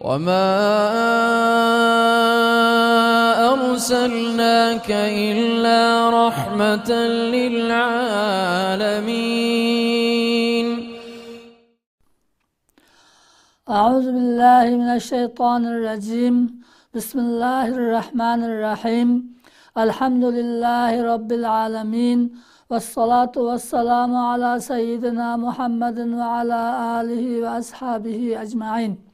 وَمَا أَرْسَلْنَاكَ إِلَّا رَحْمَةً لِلْعَالَمِينَ أعوذ بالله من الشيطان الرجيم بسم الله الرحمن الرحيم الحمد لله رب العالمين والصلاة والسلام على سيدنا محمد وعلى آله وأصحابه أجمعين.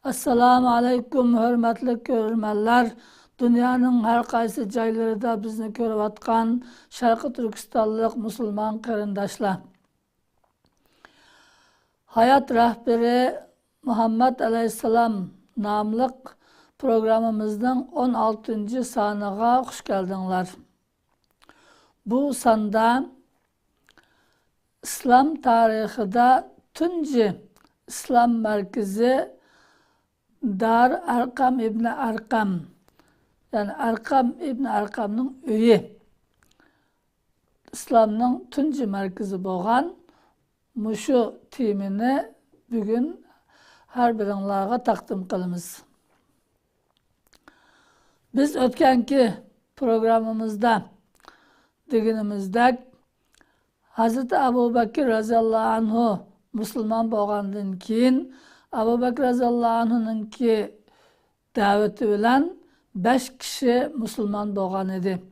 Assalamu alaikum hürmetli görürmenler. Dünyanın her kaysı caylarında bizni görüvatkan Şarkı Türkistanlık Müslüman karındaşlar. Hayat Rehberi Muhammed Aleyhisselam namlık programımızın 16. sanıga hoş geldinler. Bu sanda İslam tarihinde tünci İslam merkezi Dar Arkam İbni Arkam, yani Arkam İbni Arkam'ın üyü, İslam'ın tünci merkezi boğan muşu timini bugün her birinlarga takdim kılımız. Biz ötkenki programımızda diginimizde Hazreti Abu Bakr radıyallahu anhu Müslüman boğandan keyin Abu Bakr radıyallahu anhu'nun ki daveti bilen 5 kişi Müslüman boğan idi.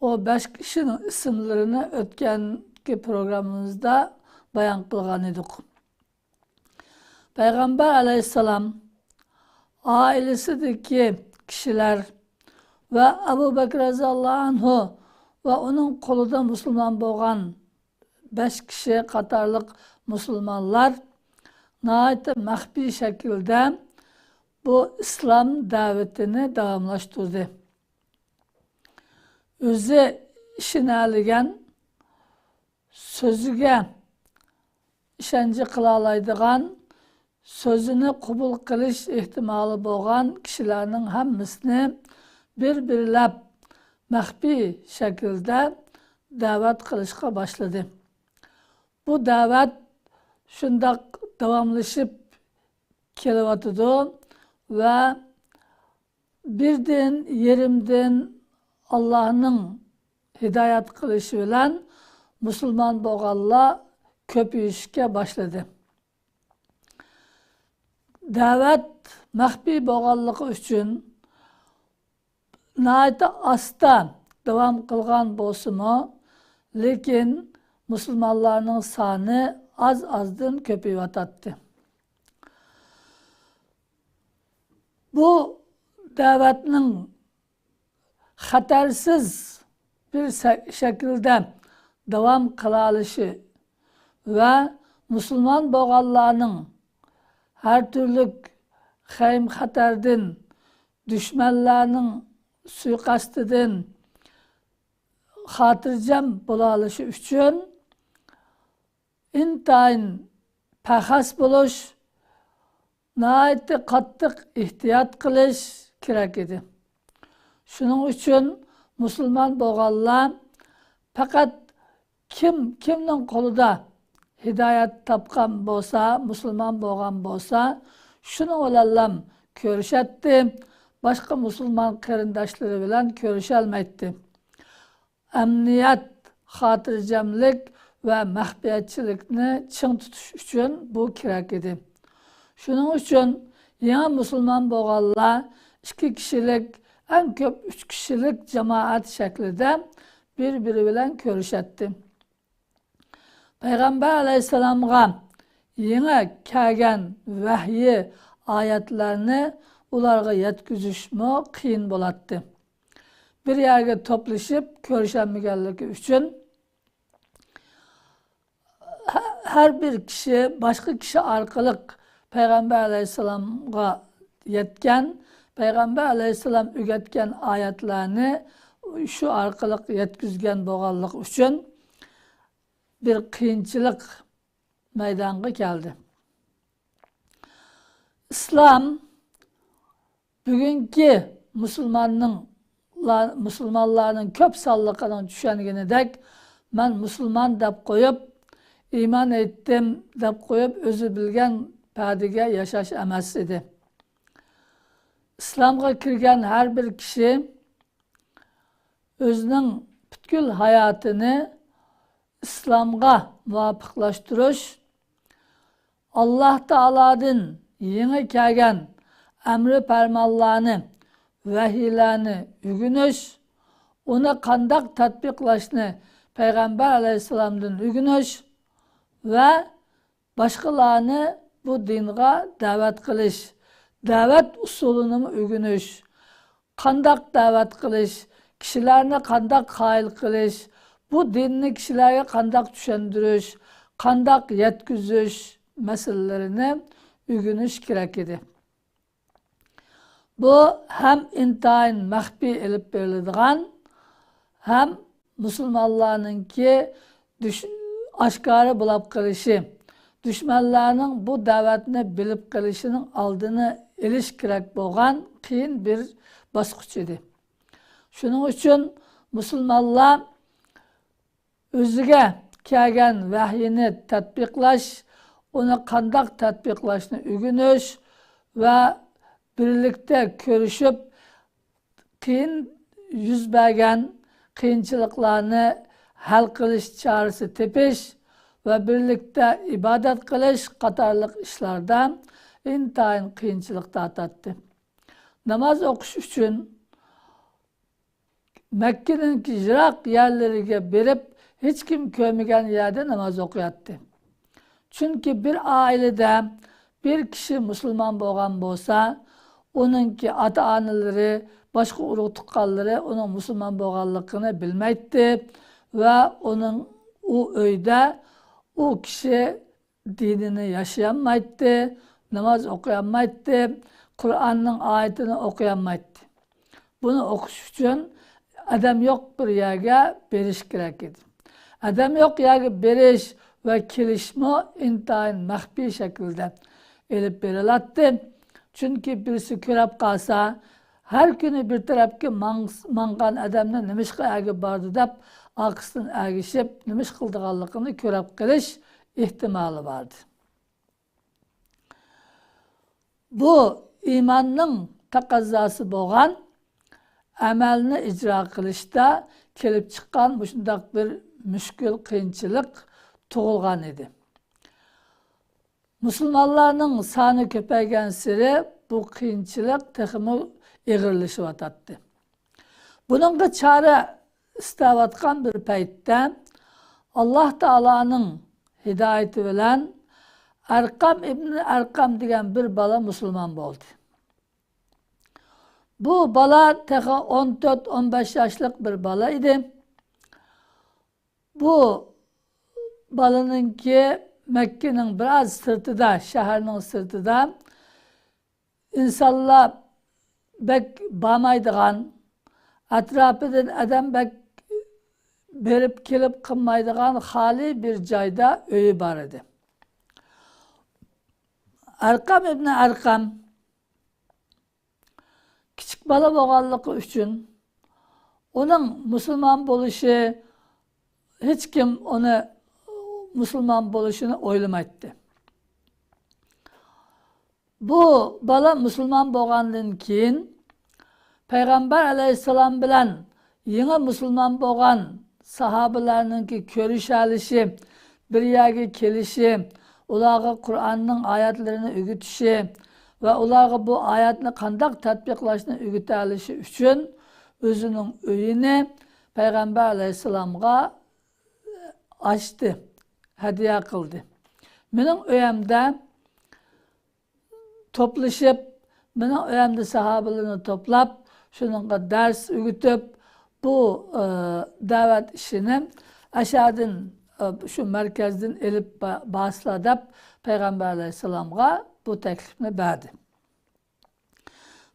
O 5 kişinin isimlerini ötkenki programımızda bayan kılgan idik. Peygamber aleyhisselam ailesideki kişiler ve Abu Bakr radıyallahu anhu ve onun kolunda Müslüman boğan 5 kişi katarlık Müslümanlar nihayet mahbi şekilde bu İslam davetini devamlaştırdı. Özü işini algan, sözüge işenci kılalaydıgan, sözünü kubul kılış ihtimali boğan kişilerin hemmisini birbirlep mahbi şekilde davet kılışka başladı. Bu davet şunda devamlaşıp kelivatıdı ve birden yerimden Allah'ın hidayet kılışı bilen Müslüman boğalla köpüyüşke başladı. Davet mahbi boğallığı için nayta asta devam kılgan bolsumu, lekin Müslümanların sanı azdan köpüyüvatattı. Bu davetinin hatarsiz bir şekilde devam kılalışı ve Müslüman boğallarının her türlü hayım hatardan, düşmanlarının suikastından hatırcam bulalışı için intayin pahas buluş, nihayet kattık ihtiyat kılış gerek idi. Şunun için Müslüman boğallar fakat kimnin kolunda hidayet tapkan bolsa, Müslüman boğan bolsa, şunu olallam görüşetti, başka Müslüman karındaşları bilen görüşelmekti. Emniyet, hatırcamlık ve mahbiyetçilikni çın tutuş için bu gerek idi. Şunun için yeni Müslüman boğallar 2 kişilik, en köp 3 kişilik cemaat şeklinde birbiri bilen görüşetti. Peygamber aleyhisselam'a yeni kelgen vahyi ayetlerini ularga yetkizishmi qiyin bo'latdi. Bir yerga toplashib görüşenmegenligi üçün her bir kişi başka kişi arkalık Peygamber aleyhisselam'a yetken, Peygamber aleyhisselam ügetken ayetlerini şu arkalık yetkizgen boğallık üçün bir kıyınçılık meydana geldi. İslam bugünkü Müslümanların köp sallıkının düşenliğine dek ben Müslüman dep koyup iman ettim dep koyup özü bilgen padiga yaşaş emas idi. İslamga kirgen her bir kişi özünün bütkül hayatını İslamga muvafıklaştırış, Allah Ta'aladın yeni kelgen emri fermanlarını, vehiylerini ügünüş, onu kandak tatbiklaşını Peygamber Aleyhisselam'dan ügünüş ve başkalarını bu dinga davet kılış, davet usulünü ügünüş, kandak davet kılış, kişilerine kandak hayal kılış, bu dinni kişilerge kandak düşendiriş, kandak yetküzüş meselelerini ügünüş gerek idi. Bu hem intayin mahbi elip verildiğin, hem Müslümanların ki aşkarı bulup kılışı, düşmanlarının bu davetini bilip kılışının aldığını eliş gerek boğan kıyın bir basqıç idi. Şunun için Müslümanlar özüge kelgen vahyini tatbiklaş, onu kandak tatbiklaşını ügünüş ve birlikte görüşüp kıyın yüz bergen kıyınçılıklarını hal kılış çağrısı tepiş ve birlikte ibadet kılış katarlık işlerden intayin kıyınçılıkta atattı. Namaz okuş için Mekke'nin ki jirak yerlerine berip hiç kim kömegen yerde namaz okuyattı. Çünkü bir ailede bir kişi Müslüman boğan bolsa, onunki ata-analары, başka urug tuqqanları onun Müslüman boğanlıkını bilmeydi ve onun o öyde o kişi dinini yaşayamaydı, namaz okuyamaydı, Kur'an'ın ayetini okuyamaydı. Bunu okuş için adam yok bir yerge beriş gerek idi. Adam yok yerge beriş ve kilişme intayin mahbi şekilde elip berilattı. Çünkü birisi körep kalsa, her günü bir tarafki mangan adamla nimişki agi bardı dep, akısın agişip nimiş kıldıqallıqını körep kılış ihtimali vardı. Bu imanın takazzası boğan, amelini icra kılışta kelip çıkan bu şundak bir müşkül kıyınçılık tuğulgan idi. Müslümanların sanı köpeygen siri bu kıyınçılık tekimi eğirleşi vatattı. Bunun çare istavatkan bir peytte Allah Teala'nın hidayeti bilen Erkam İbni Erkam diyen bir bala Müslüman oldu. Bu bala teki 14-15 yaşlık bir bala idi. Bu balının ki Mekke'nin biraz sırtıda, şehirinin sırtıda insanlar bek bağmaydıgan, etrafıdan adam bek berip kelip kılmaydıgan hali bir cayda öyü bar idi. Erkam İbni Erkam küçük bala boğanlığı üçün onun Müslüman buluşu hiç kim onu Müslüman buluşunu oylamaydı. Bu bala Müslüman boğandın keyin Peygamber Aleyhisselam bilen yeni Müslüman boğan sahabelerinin ki körüşalişi, bir yerge kelişi, ulağa Kur'an'ın ayetlerini ügütüşü ve ulağa bu ayetini kandak tatbiklaşını ügütəlişi üçün özünün öyünü Peygamber Aleyhisselam'a açtı, hediye kıldı. Benim öyemde toplaşıp, benim öyemde sahabelerini toplap, şununla ders ügütüp, bu davet işini aşağıdan şu merkezden elip başladıp Peygamber Aleyhisselam'a bu teklifini verdi.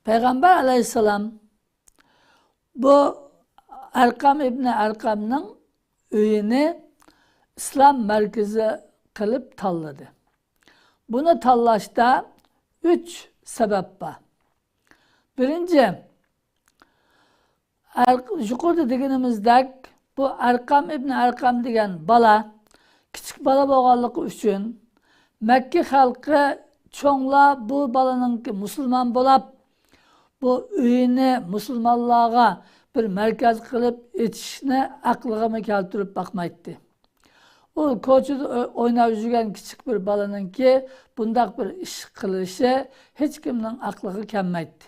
Peygamber Aleyhisselam bu Erkam İbni Erkam'ın öyünü İslam merkezi kılıp talladı. Bunu tallaşta 3 sebep var. Birinci, yukarıda degenimizde bu Erkam İbni Erkam degen bala, küçük bala boğanlığı üçün Mekke halkı çoğunla bu balanın Müslüman bolup, bu uyini musulmonlarga bir merkez kılıp etişini aklına keltirip bakmaydı. O koçuda oynab yürgen küçük bir balanın ki bundak bir iş kılışı hiç kimden aklına kelmeydi.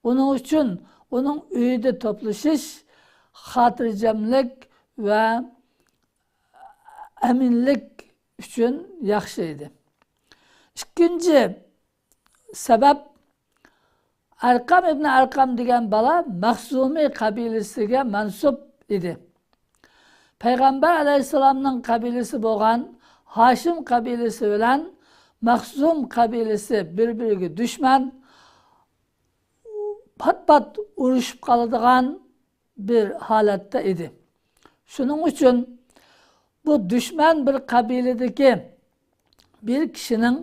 Onun için onun uyuda toplaşış, hatırcamlık ve eminlik için yaxşıydı. İkinci sebep Arkam ibn Arkam degan bala Mahzumi kabilesiga mansub edi. Peygamber aleyhisselamның kabilesi bo'lgan Hashim kabilesi bilan Mahzum kabilesi bir-biriga dushman, pat-pat urushib qoladigan bir holatda edi. Shuning uchun bu dushman bir kabiledagi bir kishining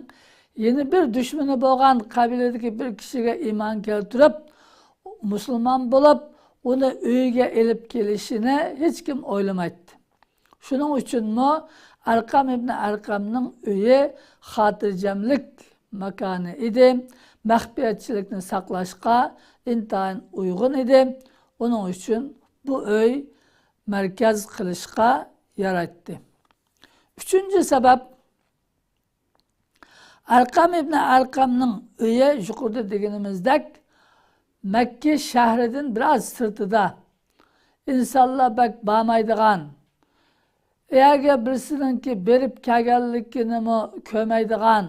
yeni bir düşmanı bo'lgan kabiledagi bir kishiga iymon keltirib, musulmon bo'lib, uni uyiga elib kelishini hech kim o'ylamaydi. Shuning uchunmi Arqam ibn Arqamning uyi xotirjamlik makoni edi, maxfiyatchilikni saqlashga intayin uyg'un edi. Uning uchun bu uy markaz qilishga yaratdi. Üçüncü sabab Arkam ibn Arkam'ның uyi yuqorida deganimizdek Mekke shahridan biraz sirtida insonlar bak bormaydigan, eğer birisininki berib kelganligini ko'maydigan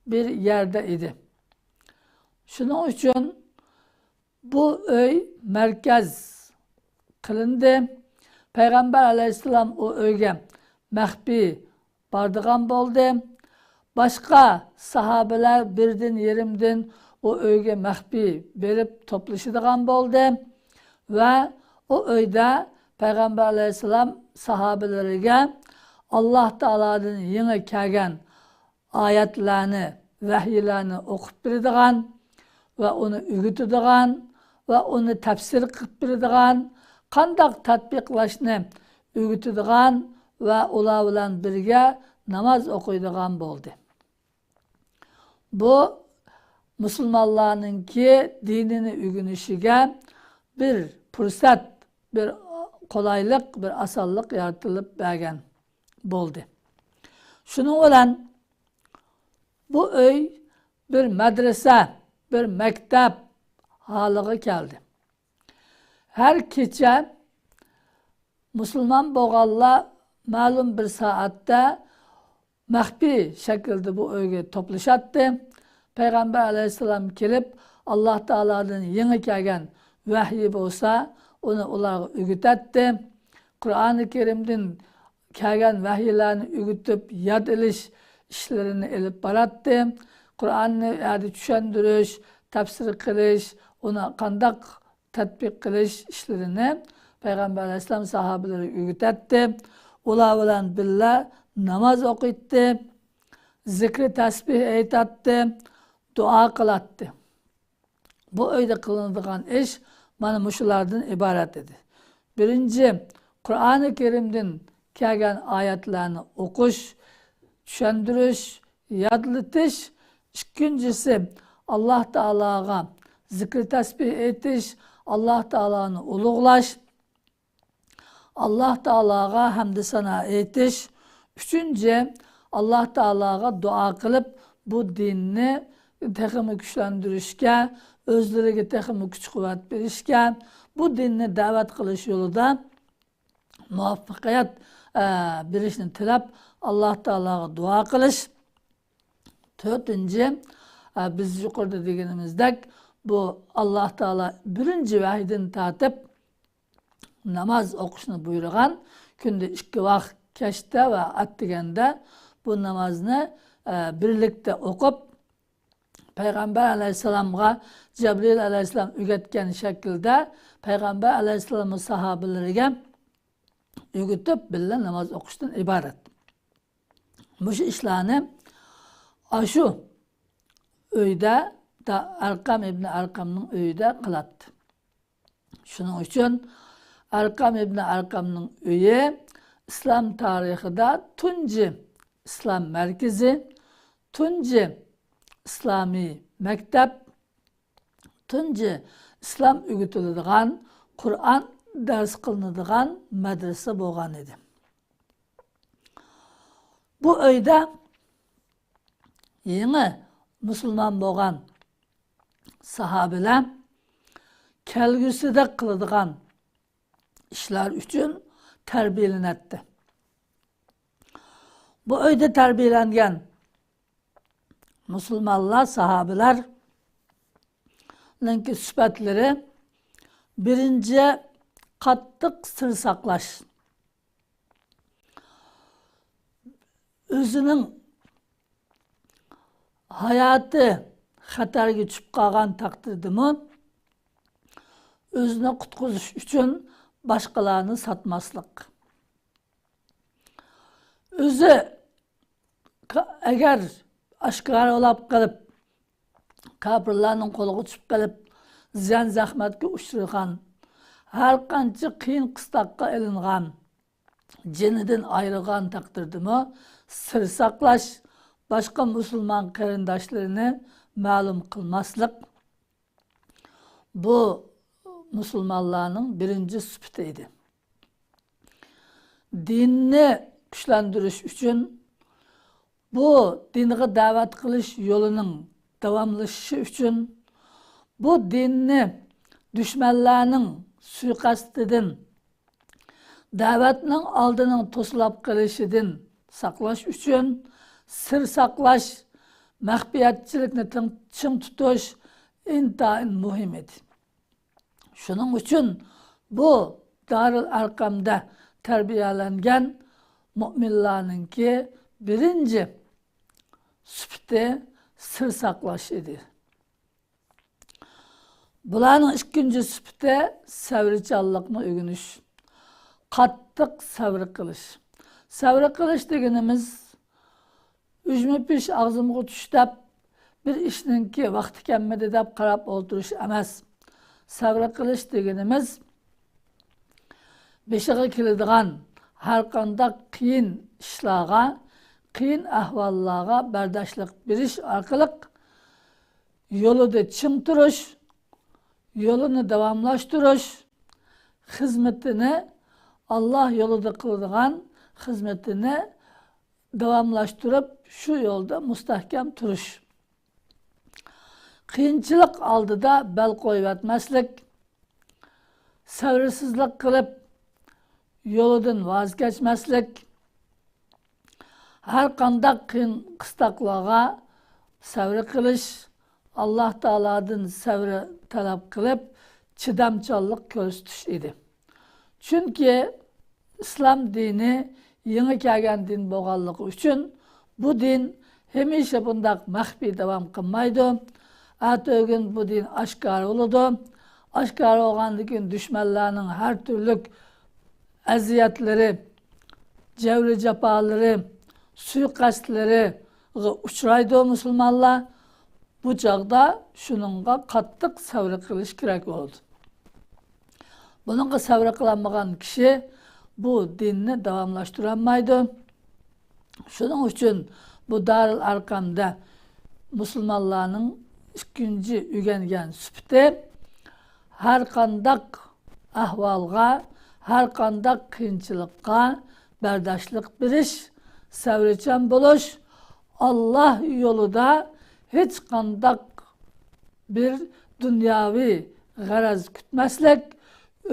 bir yerde edi. Shuning uchun bu uy markaz qilindi. Peygamber aleyhisselam o uyga maxfiy bordigan bo'ldi. Başka sahabeler birden yerimden o öyge mahfi berip toplaşıdığan oldu ve o öyde Peygamber aleyhisselam sahabelerine Allah Teala'nın yeni kelgen ayetlerini, vahiylerini okup birdiğen ve onu ügütüdüğen ve onu tefsir kılıp birdiğen, kandak tatbiklaşını ügütüdüğen ve ola bilan birge namaz okuyduğun oldu. Bu Müslümanların ki dinini ügünüşüge bir fırsat, bir kolaylık, bir asallık yaratılıp bergen oldu. Şunun olan bu öy bir medrese, bir mektep halığı geldi. Her gece Müslüman boğalla malum bir saatte mahfi şekilde bu öyge toplaşattı. Peygamber aleyhisselam gelip Allah Teala'nın yeni kelgen vahyi olsa onu onlara ügütetti. Kur'an-ı Kerim'den kelgen vahiylerini ügütüp yad iliş işlerini elip barattı. Kur'an'ı düşündürüş, tefsir kılış, ona kandak tatbik kılış işlerini Peygamber aleyhisselam sahabeleri ügütetti. Ola bilan billah namaz okuydu, zikri tasbih aytattı, dua kılattı. Bu öyde kılındıgan iş mana muşulardan ibaret idi. Birinci, Kur'an-ı Kerim'den kelgen ayetlerini okuş, düşündürüş, yadlıtış. İkincisi, Allah Teala'ga zikri tasbih etiş, Allah Teala'nı uluglaş, Allah Teala'ga hamd sana etiş. Üçüncü, Allah Teala'ga dua kılıp bu dinni teximi güçlendirişke, özlerine teximi güç kuvvet berişke, bu dinni davet kılış yolunda muvaffakiyet berişini tilep Allah Teala'ga dua kılış. Dördüncü, biz yukarıda degenimizdek bu Allah Teala birinci vahidini tatip namaz okuşunu buyurgan, günde 2 vakt keşte ve attigende bu namazını birlikte okup Peygamber aleyhisselam'a Cebrail aleyhisselam ügetken şekilde Peygamber aleyhisselam'ın sahabelerine ügetip bile namaz okuştan ibaret. Bu işlerini aşı öyde da Arkam ibn Arkam'ın öyde kılattı. Şunun için Arkam ibn Arkam'ın üye İslam tarihinde tunci İslam merkezi, tunci İslami mektep, tunji islom o'gitiladigan, Qur'on dars qilinadigan madrasa bo'lgan edi. Bu uyda yangi musulmon bo'lgan sahobalar kelgusida qiladigan ishlar uchun tarbiyalanadi. Bu uyda tarbiyalangan musulmonlar, sahobalarning sifatlari birinchi qattiq sir saqlash. O'zining hayoti xatarga tushib qolgan taqdirdami, o'zini qutqizish uchun boshqalarni sotmaslik. O'zi agar oshkora olib qilib, kofirlarning qo'liga tushib qolib, ziyon zahmatga uchragan, har qancha qiyin qistoqqa ilingan, jinidan ayrilgan taqdirdami, sir saqlash, boshqa musulmon qarindoshlarini ma'lum qilmaslik bu musulmonlarning birinchi sifati edi. Dinni kuchlantirish uchun bu dinga da'vat qilish yo'lining davomlashishi uchun bu dinni dushmanlarning suiqasdidan, da'vatning oldining to'silab qilishidan saqlash uchun sir saqlash, maxfiyatchilikni ching tutish intayin muhim edi. Shuning uchun bu Darul Arqamda tarbiyalangan mu'minlarningki birinchi sifati sir saqlash edi. Bularning ikkinchi sifati sabrchanlikni o'rganish, qattiq sabr qilish. Sabr qilish deganimiz ujma-pish og'zimga tushdab bir ishningki vaqti kelmadi deb qarab o'tirish emas. Sabr qilish deganimiz beshiga keladigan har qanday qiyin ishlarga, qiyin ahvollarga bardoshlik berish orqali yo'lida ching turish, yo'lini davomlashtirish, xizmatini Allah yo'lida qiladigan xizmatini davomlashtirib, shu yo'lda mustahkam turish. Qiyinchilik oldida bel qo'yvatmaslik, sabrsizlik qilib yo'lidan voz kechmaslik, har qanday qiyin qistoqlarga sabr qilish, Alloh taoladan sabr talab qilib, chidamchanlik ko'rsatish edi. Chunki islom dini yangi kelgan din bo'lganligi uchun bu din hamisha bunday maxfiy davom qilmaydi. Atogin bu din oshkora bo'ladi. Oshkora bo'lgandan keyin dushmanlarning har turli aziyatlari, javri jafolari, suiqasdlariga uchraydi musulmonlar. Bu chog'da shuningga qattiq sabr qilish kerak bo'ldi. Buningga sabr qilmagan kishi bu dinni davomlashtira olmaydi. Shuning uchun bu Darul Arqamda musulmonlarning ikkinchi o'rgangan sifati har qanday ahvolga, har qanday qiyinchilikqa bardoshlik berish, sabrchan bo'lish, Alloh yo'lida hech qanday bir dunyoviy g'araz kutmaslik,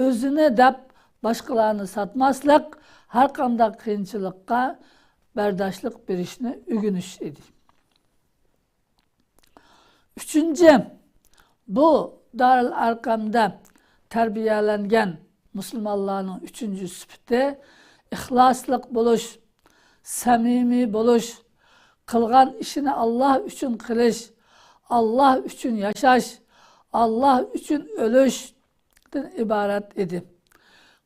o'zini deb boshqalarni sotmaslik, har qanday qiyinchilikqa bardoshlik berishni o'rganish edi. Üçüncü, bu Darul Arqamda tarbiyalangan musulmonlarning üçüncü sifati ixloslik bo'lish, samimiy bo'lish, qilgan ishini Allah uchun qilish, Allah uchun yashash, Allah uchun o'lishdan iborat edi.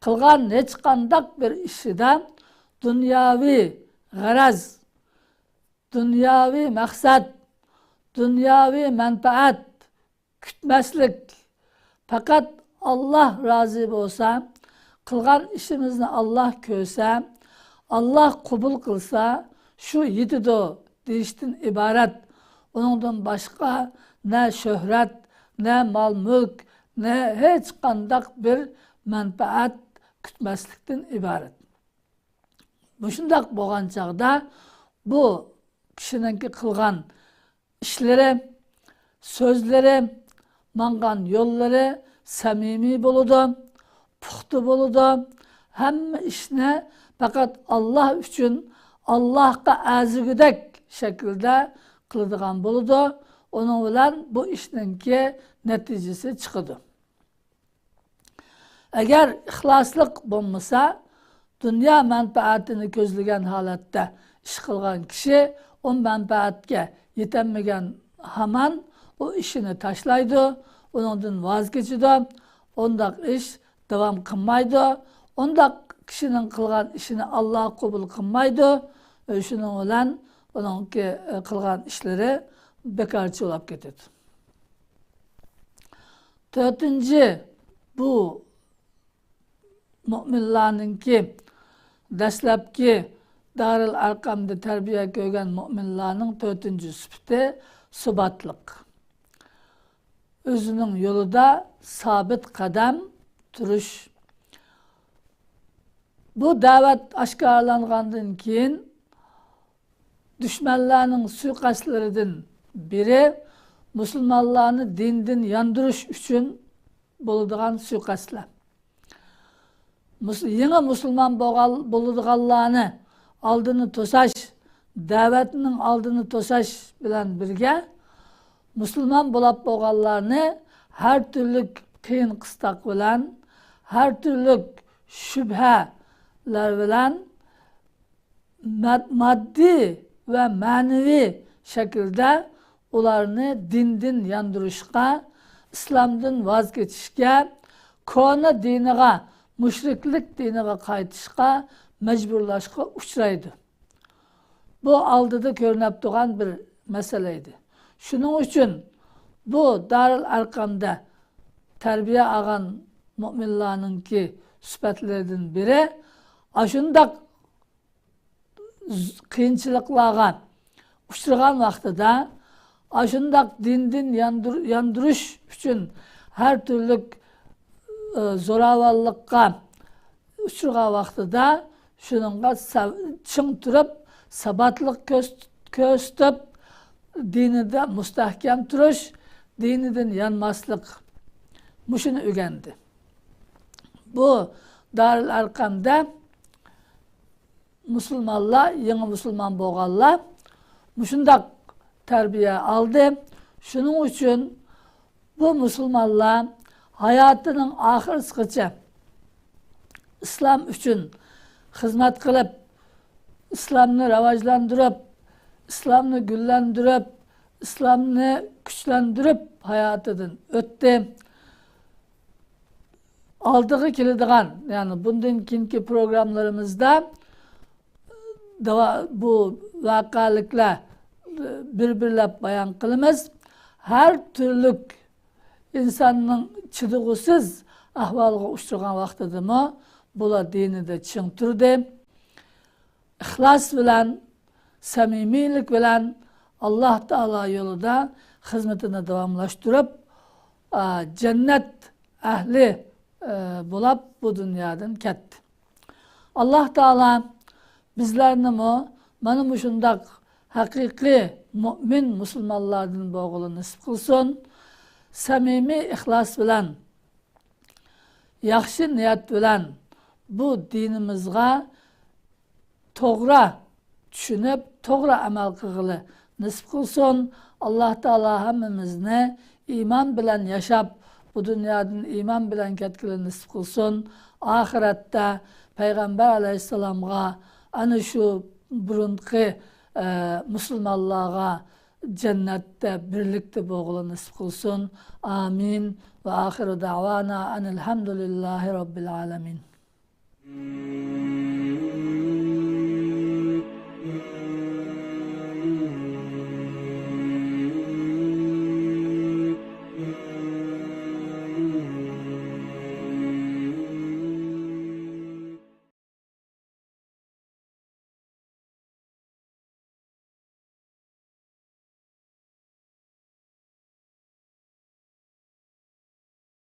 Qilgan hech qanday bir ishidan dunyoviy g'araz, dunyoviy maqsad, dunyoviy manfaat kutmaslik, faqat Allah rozi bo'lsa, qilgan ishimizni Allah ko'rsa, Allah qabul qilsa, shu yetido deyishdan iborat. Uningdan boshqa na shuhrat, ne mal mülk, ne hiç kandak bir menfaat kütmeslikten ibaret. Bu şundak boğan çağda bu kişininki kılgan işleri, sözleri, mangan yolları samimi boludu, puxtu boludu. Hem işine fakat Allah üçün Allah'a azigidek şekilde kılıdığan boludu. Onun bilen bu işninki neticesi çıkıdı. Eğer ihlaslık bulmasa, dünya menfaatini közlügen halatta iş kılgan kişi o menfaatke yetenmegen haman o işini taşlaydı, ondan vazgeçidi, ondak iş devam kılmaydı, ondak kişinin kılgan işini Allah kabul kılmaydı, şunun olan onunki kılgan işleri bekarçı olup getirdi. Dördüncü, bu müminlarninki dastlabki Darul Arqamda terbiye görgen müminlarning dördüncü sübti subatlık. Özünün yolunda sabit kadem duruş. Bu davet aşkarlangandan keyin düşmanlarning suiqastlaridan biri musulmonlarni dindan yandirish uchun bo'ladigan suiqasdlar. Yeni musulmon bo'ladiganlarni aldını to'sash, da'vatning aldını to'sash bilan birga musulmon bo'lib bo'lganlarni har turli qiyin qistoq bilan, har turli shubhalar bilan maddi ve manevi şekilde ularını dindin yandırışka, İslam'dan vazgeçişke, kona diniga, müşriklik diniga kaytışka, mecburlaşka uçraydı. Bu aldıda görünüp doğan bir meseleydi. Şunun için bu Darul Arqamda terbiye ağan müminlerinin ki sübetlerden biri, aşındak kıyınçılıklarga uçturgan vaxtıda aşındak dindin yandırış üçün her türlü zoravallıkka uçturgan vaxtıda şununla çın turup sabatlık köstüp dinide mustahkem turuş, diniden yanmaslık muşunu ügendi. Bu Darul Arqamda Müslümanlar, yeni Müslüman boğallar, muşundak terbiye aldı. Şunun için bu Müslümanlar hayatının ahırısıca İslam için hizmet kılıp, İslam'ını ravajlandırıp, İslam'ını güllendirip, İslam'ını güçlendirip hayatından öttü. Aldığı kilidgan, yani bundan kinki programlarımızda bu vakalıkla birbirlep bayan kılımız. Her türlü insanın çıdığısız ahvalıga uçturgan vaxtıdı mı, bula dini de çıntırdı. İhlas bilen, samimilik bilen Allah Teala yolunda hizmetini devamlaştırıp cennet ehli bulup bu dünyadan ketdi. Allah Teala bizlerini mi, bana muşundak hakiki mümin musulmanlardan boğulu nasip kılsın. Samimi ihlas bilen, yaxşı niyet bilen bu dinimizga toğra düşünüp, toğra amel kıgılı nasip kılsın. Allah Teala hemimizni iman bilen yaşap, bu dünyadan iman bilen ketkili nasip kılsın. Ahirette Peygamber Aleyhisselam'a ana şu burunki Müslümanlığa cennette birlikte boğulu nasip kılsın. Amin. Ve ahiru da'vana enelhamdülillahi rabbil alemin.